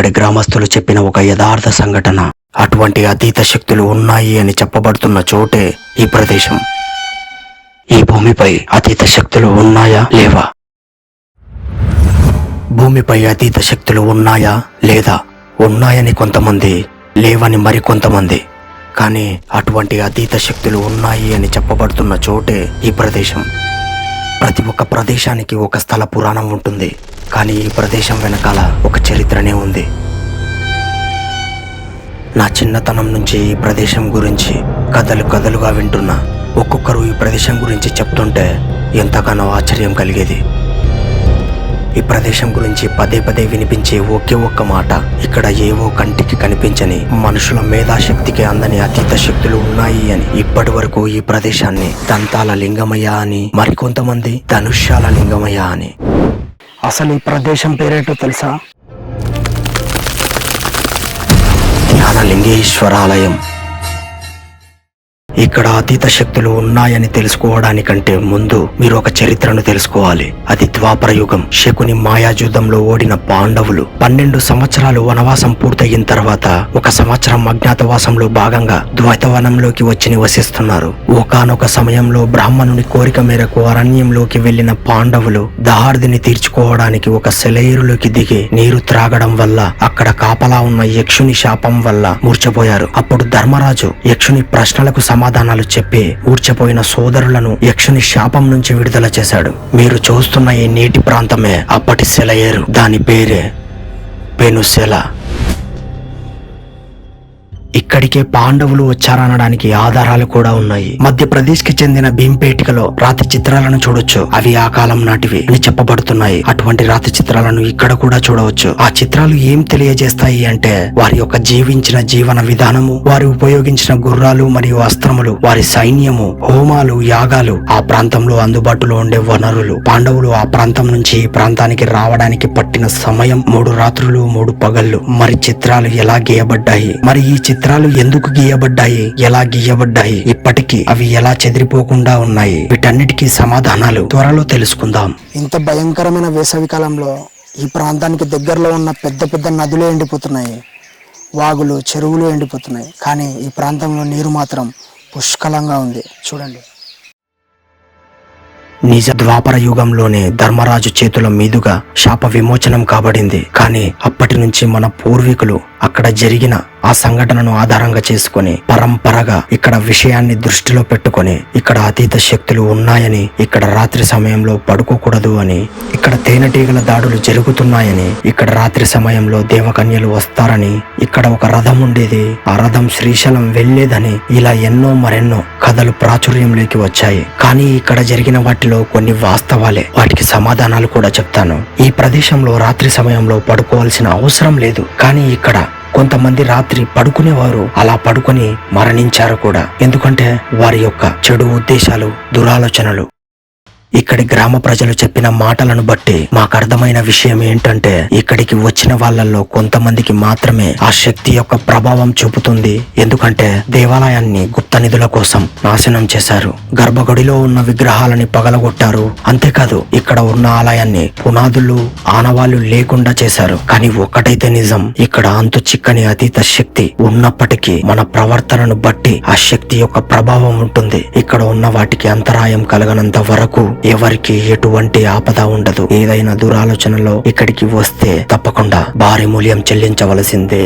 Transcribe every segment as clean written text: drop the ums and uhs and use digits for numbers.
ఇక్కడి గ్రామస్తులు చెప్పిన ఒక యథార్థ సంఘటన. అటువంటి అతీత శక్తులు ఉన్నాయి అని చెప్పబడుతున్న చోటే ఈ ప్రదేశం. ఈ భూమిపై అతీత శక్తులు ఉన్నాయా లేవా? భూమిపై అతీత శక్తులు ఉన్నాయా లేదా? ఉన్నాయని కొంతమంది, లేవని మరికొంతమంది. కానీ అటువంటి అతీత శక్తులు ఉన్నాయి అని చెప్పబడుతున్న చోటే ఈ ప్రదేశం. ప్రతి ఒక్క ప్రదేశానికి ఒక స్థల పురాణం ఉంటుంది. కానీ ఈ ప్రదేశం వెనకాల ఒక చరిత్రనే ఉంది. నా చిన్నతనం నుంచి ఈ ప్రదేశం గురించి కథలు కథలుగా వింటున్నా. ఒక్కొక్కరు ఈ ప్రదేశం గురించి చెప్తుంటే ఎంతగానో ఆశ్చర్యం కలిగేది. ఈ ప్రదేశం గురించి పదే పదే వినిపించే ఒకే ఒక్క మాట, ఇక్కడ ఏవో కంటికి కనిపించని మనుషుల మేధాశక్తికి అందని అతీత శక్తులు ఉన్నాయి అని. ఇప్పటి వరకు ఈ ప్రదేశాన్ని దంతాల లింగమయ్య అని, మరికొంతమంది ధనుష్యాల లింగమయ్య అని. అసలు ఈ ప్రదేశం పేరేటో తెలుసా? జ్ఞానలింగేశ్వరాలయం. ఇక్కడ అతీత శక్తులు ఉన్నాయని తెలుసుకోవడానికంటే ముందు మీరు ఒక చరిత్రను తెలుసుకోవాలి. అది ద్వాపర యుగం. శకుని మాయాజూదంలో ఓడిన పాండవులు 12 సంవత్సరాలు వనవాసం పూర్తయిన తర్వాత 1 సంవత్సరం అజ్ఞాతవాసంలో భాగంగా ద్వైతవనంలోకి వచ్చి నివసిస్తున్నారు. ఒకానొక సమయంలో బ్రాహ్మణుని కోరిక మేరకు అరణ్యంలోకి వెళ్లిన పాండవులు దాహార్దిని తీర్చుకోవడానికి ఒక సెలయేరులోకి దిగి నీరు త్రాగడం వల్ల అక్కడ కాపలా ఉన్న యక్షుని శాపం వల్ల మూర్ఛపోయారు. అప్పుడు ధర్మరాజు యక్షుని ప్రశ్నలకు సమాధానాలు చెప్పి ఊడ్చిపోయిన సోదరులను యక్షుని శాపం నుంచి విడుదల చేశాడు. మీరు చూస్తున్న ఈ నీటి ప్రాంతమే అప్పటి సెలయేరు. దాని పేరే పెనుసెల. ఇక్కడికే పాండవులు వచ్చారనడానికి ఆధారాలు కూడా ఉన్నాయి. మధ్యప్రదేశ్ కి చెందిన భీంపేటికలో రాతి చిత్రాలను చూడొచ్చు. అవి ఆ కాలం నాటివి అని చెప్పబడుతున్నాయి. అటువంటి రాతి చిత్రాలను ఇక్కడ కూడా చూడవచ్చు. ఆ చిత్రాలు ఏం తెలియజేస్తాయి అంటే వారి యొక్క జీవించిన జీవన విధానము, వారు ఉపయోగించిన గుర్రాలు మరియు అస్త్రములు, వారి సైన్యము, హోమాలు, యాగాలు, ఆ ప్రాంతంలో అందుబాటులో ఉండే వనరులు, పాండవులు ఆ ప్రాంతం నుంచి ఈ ప్రాంతానికి రావడానికి పట్టిన సమయం 3 రాత్రులు 3 పగళ్ళు. మరి చిత్రాలు ఎలా గీయబడ్డాయి, మరి ఈ చిత్రాలు ఎందుకు గీయబడ్డాయి, ఎలా గీయబడ్డాయి, ఇప్పటికీ అవి ఎలా చెదిరిపోకుండా ఉన్నాయి, వీటన్నిటికీ సమాధానాలు త్వరలో తెలుసుకుందాం. ఇంత భయంకరమైన వేసవి కాలంలో ఈ ప్రాంతానికి దగ్గరలో ఉన్న పెద్ద పెద్ద నదులు ఎండిపోతున్నాయి, వాగులు, చెరువులు ఎండిపోతున్నాయి. కానీ ఈ ప్రాంతంలో నీరు మాత్రం పుష్కలంగా ఉంది. చూడండి. నిజ ద్వాపర యుగంలోనే ధర్మరాజు చేతుల మీదుగా శాప విమోచనం కాబడింది. కానీ అప్పటి నుంచి మన పూర్వీకులు అక్కడ జరిగిన ఆ సంఘటనను ఆధారంగా చేసుకుని పరంపరగా ఇక్కడ విషయాన్ని దృష్టిలో పెట్టుకొని ఇక్కడ అతీత శక్తులు ఉన్నాయని, ఇక్కడ రాత్రి సమయంలో పడుకోకూడదు అని, ఇక్కడ తేనెటీగల దాడులు జరుగుతున్నాయని, ఇక్కడ రాత్రి సమయంలో దేవకన్యలు వస్తారని, ఇక్కడ ఒక రథం ఉండేది, ఆ రథం శ్రీశైలం వెళ్లేదని, ఇలా ఎన్నో మరెన్నో కథలు ప్రాచుర్యంలోకి వచ్చాయి. కానీ ఇక్కడ జరిగిన వాటిలో కొన్ని వాస్తవాలే. వాటికి సమాధానాలు కూడా చెప్తాను. ఈ ప్రదేశంలో రాత్రి సమయంలో పడుకోవాల్సిన అవసరం లేదు. కానీ ఇక్కడ కొంతమంది రాత్రి పడుకునేవారు అలా పడుకొని మరణించారు కూడా. ఎందుకంటే వారి యొక్క చెడు ఉద్దేశాలు, దురాలోచనలు. ఇక్కడి గ్రామ ప్రజలు చెప్పిన మాటలను బట్టి మాకు అర్థమైన విషయం ఏంటంటే ఇక్కడికి వచ్చిన వాళ్ళల్లో కొంతమందికి మాత్రమే ఆ శక్తి యొక్క ప్రభావం చూపుతుంది. ఎందుకంటే దేవాలయాన్ని గుప్త నిధుల కోసం నాశనం చేశారు, గర్భగుడిలో ఉన్న విగ్రహాలని పగలగొట్టారు. అంతేకాదు ఇక్కడ ఉన్న ఆలయాన్ని పునాదులు, ఆనవాళ్లు లేకుండా చేశారు. కానీ ఒక్కటైతే నిజం, ఇక్కడ అంతు చిక్కని అతీత శక్తి ఉన్నప్పటికీ మన ప్రవర్తనను బట్టి ఆ శక్తి యొక్క ప్రభావం ఉంటుంది. ఇక్కడ ఉన్న వాటికి అంతరాయం కలగనంత వరకు ఎవరికి ఎటువంటి ఆపద ఉండదు. ఏదైనా దురాలోచనలో ఇక్కడికి వస్తే తప్పకుండా భారీ మూల్యం చెల్లించవలసిందే.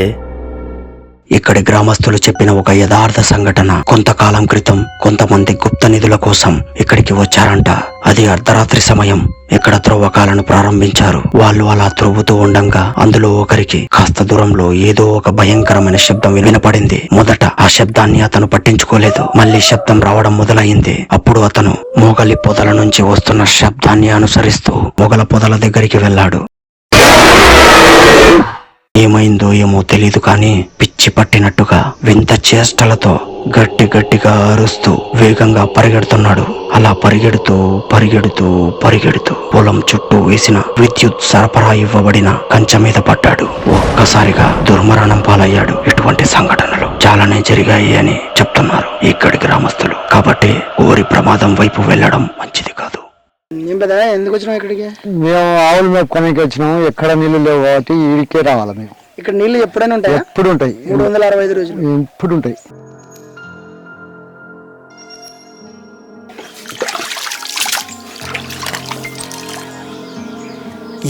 ఇక్కడి గ్రామస్తులు చెప్పిన ఒక యథార్థ సంఘటన. కొంతకాలం క్రితం కొంతమంది గుప్త నిధుల కోసం ఇక్కడికి వచ్చారంట. అది అర్ధరాత్రి సమయం. ఇక్కడ త్రవ్వకాలను ప్రారంభించారు. వాళ్ళు అలా త్రవ్వుతూ ఉండంగా అందులో ఒకరికి కాస్త దూరంలో ఏదో ఒక భయంకరమైన శబ్దం వినపడింది. మొదట ఆ శబ్దాన్ని అతను పట్టించుకోలేదు. మళ్ళీ శబ్దం రావడం మొదలైంది. అప్పుడు అతను మొగలి పొదల నుంచి వస్తున్న శబ్దాన్ని అనుసరిస్తూ మొగల పొదల దగ్గరికి వెళ్ళాడు. ఏమైందో ఏమో తెలీదు కానీ పిచ్చి పట్టినట్టుగా వింత చేష్టలతో గట్టి గట్టిగా అరుస్తూ వేగంగా పరిగెడుతున్నాడు. అలా పరిగెడుతూ పరిగెడుతూ పరిగెడుతూ పొలం చుట్టూ వేసిన విద్యుత్ సరఫరా ఇవ్వబడిన కంచె మీద పడ్డాడు. ఒక్కసారిగా దుర్మరణం పాలయ్యాడు. ఇటువంటి సంఘటనలు చాలానే జరిగాయి అని చెప్తున్నారు ఇక్కడి గ్రామస్తులు. కాబట్టి ఊరి ప్రమాదం వైపు వెళ్ళడం మంచిది కాదు. ఎందుకు వచ్చినావు ఇక్కడికి? మేము ఆవులు మేపుకోనికి వచ్చినాము. ఎక్కడ నీళ్లు లేవు కాబట్టి ఈడికే రావాలి మేము. ఇక్కడ నీళ్లు ఎప్పుడైనా ఉంటాయా? ఎప్పుడు ఉంటాయి, 365 రోజులు ఇప్పుడు ఉంటాయి.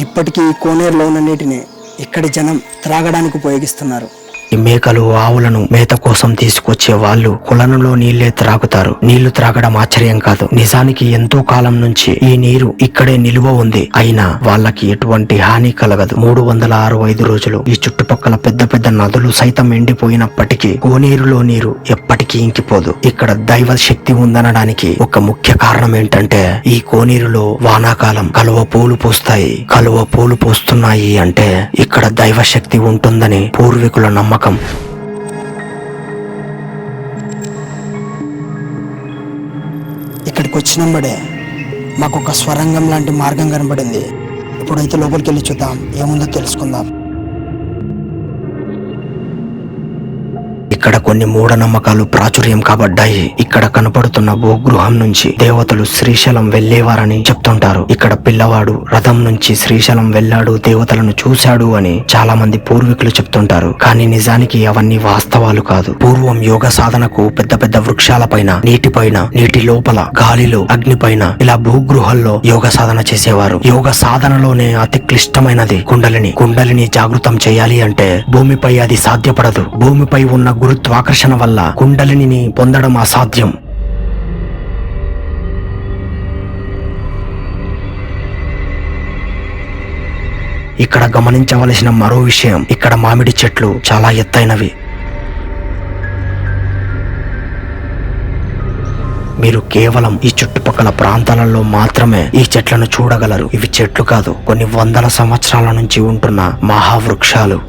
ఇప్పటికీ ఈ కోనేరులో ఉన్న నీటిని ఇక్కడి జనం త్రాగడానికి ఉపయోగిస్తున్నారు. ఈ మేకలు ఆవులను మేత కోసం తీసుకొచ్చే వాళ్ళు కొలనులో నీళ్లే త్రాగుతారు. నీళ్లు త్రాగడం ఆశ్చర్యం కాదు. నిజానికి ఎంతో కాలం నుంచి ఈ నీరు ఇక్కడే నిలువ ఉంది. అయినా వాళ్ళకి ఎటువంటి హాని కలగదు. 365 రోజులు ఈ చుట్టుపక్కల పెద్ద పెద్ద నదులు సైతం ఎండిపోయినప్పటికీ కోనేరులో నీరు ఎప్పటికీ ఇంకిపోదు. ఇక్కడ దైవ శక్తి ఉందనడానికి ఒక ముఖ్య కారణం ఏంటంటే ఈ కోనేరులో వానాకాలం కలువ పూలు పూస్తాయి. కలువ పూలు పూస్తున్నాయి అంటే ఇక్కడ దైవ శక్తి ఉంటుందని పూర్వీకుల నమ్మకం. ఇక్కడికి వచ్చినంబడే మాకు ఒక స్వరంగం లాంటి మార్గం కనబడింది. ఇప్పుడైతే లోపలికి వెళ్ళి చూద్దాం, ఏముందో తెలుసుకుందాం. ఇక్కడ కొన్ని మూఢనమ్మకాలు ప్రాచుర్యం కాబడ్డాయి. ఇక్కడ కనపడుతున్న భూగృహం నుంచి దేవతలు శ్రీశైలం వెళ్లేవారని చెప్తుంటారు. ఇక్కడ పిల్లవాడు రథం నుంచి శ్రీశైలం వెళ్లాడు, దేవతలను చూశాడు అని చాలా మంది పూర్వీకులు చెప్తుంటారు. కానీ నిజానికి అవన్నీ వాస్తవాలు కాదు. పూర్వం యోగ సాధనకు పెద్ద పెద్ద వృక్షాల పైన, నీటిపైన, నీటి లోపల, గాలిలో, అగ్నిపైన ఇలా భూగృహాల్లో యోగ సాధన చేసేవారు. యోగ సాధనలోనే అతి క్లిష్టమైనది కుండలిని. కుండలిని జాగృతం చేయాలి అంటే భూమిపై అది సాధ్యపడదు. భూమిపై ఉన్న గురుత్వాకర్షణ వల్ల కుండలిని పొందడం అసాధ్యం. ఇక్కడ గమనించవలసిన మరో విషయం, ఇక్కడ మామిడి చెట్లు చాలా ఎత్తైనవి. మీరు కేవలం ఈ చుట్టుపక్కల ప్రాంతాలలో మాత్రమే ఈ చెట్లను చూడగలరు. ఇవి చెట్లు కాదు, కొన్ని వందల సంవత్సరాల నుంచి ఉంటున్న మహావృక్షాలు.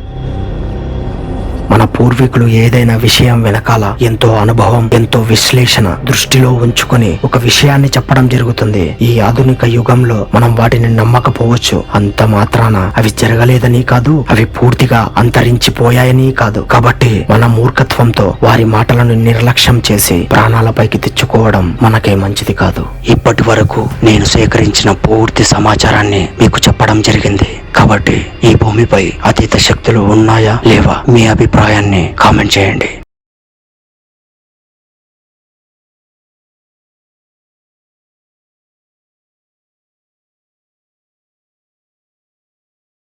మన పూర్వీకులు ఏదైనా విషయం వెనకాల ఎంతో అనుభవం, ఎంతో విశ్లేషణ దృష్టిలో ఉంచుకొని ఒక విషయాన్ని చెప్పడం జరుగుతుంది. ఈ ఆధునిక యుగంలో మనం వాటిని నమ్మకపోవచ్చు. అంత మాత్రాన అవి జరగలేదని కాదు, అవి పూర్తిగా అంతరించిపోయాయని కాదు. కాబట్టి మన మూర్ఖత్వంతో వారి మాటలను నిర్లక్ష్యం చేసి ప్రాణాలపైకి తెచ్చుకోవడం మనకే మంచిది కాదు. ఇప్పటి వరకు నేను సేకరించిన పూర్తి సమాచారాన్ని మీకు చెప్పడం జరిగింది. కాబట్టి ఈ భూమిపై అతీత శక్తులు ఉన్నాయా లేవా, మీ అభిప్రాయాన్ని కామెంట్ చేయండి.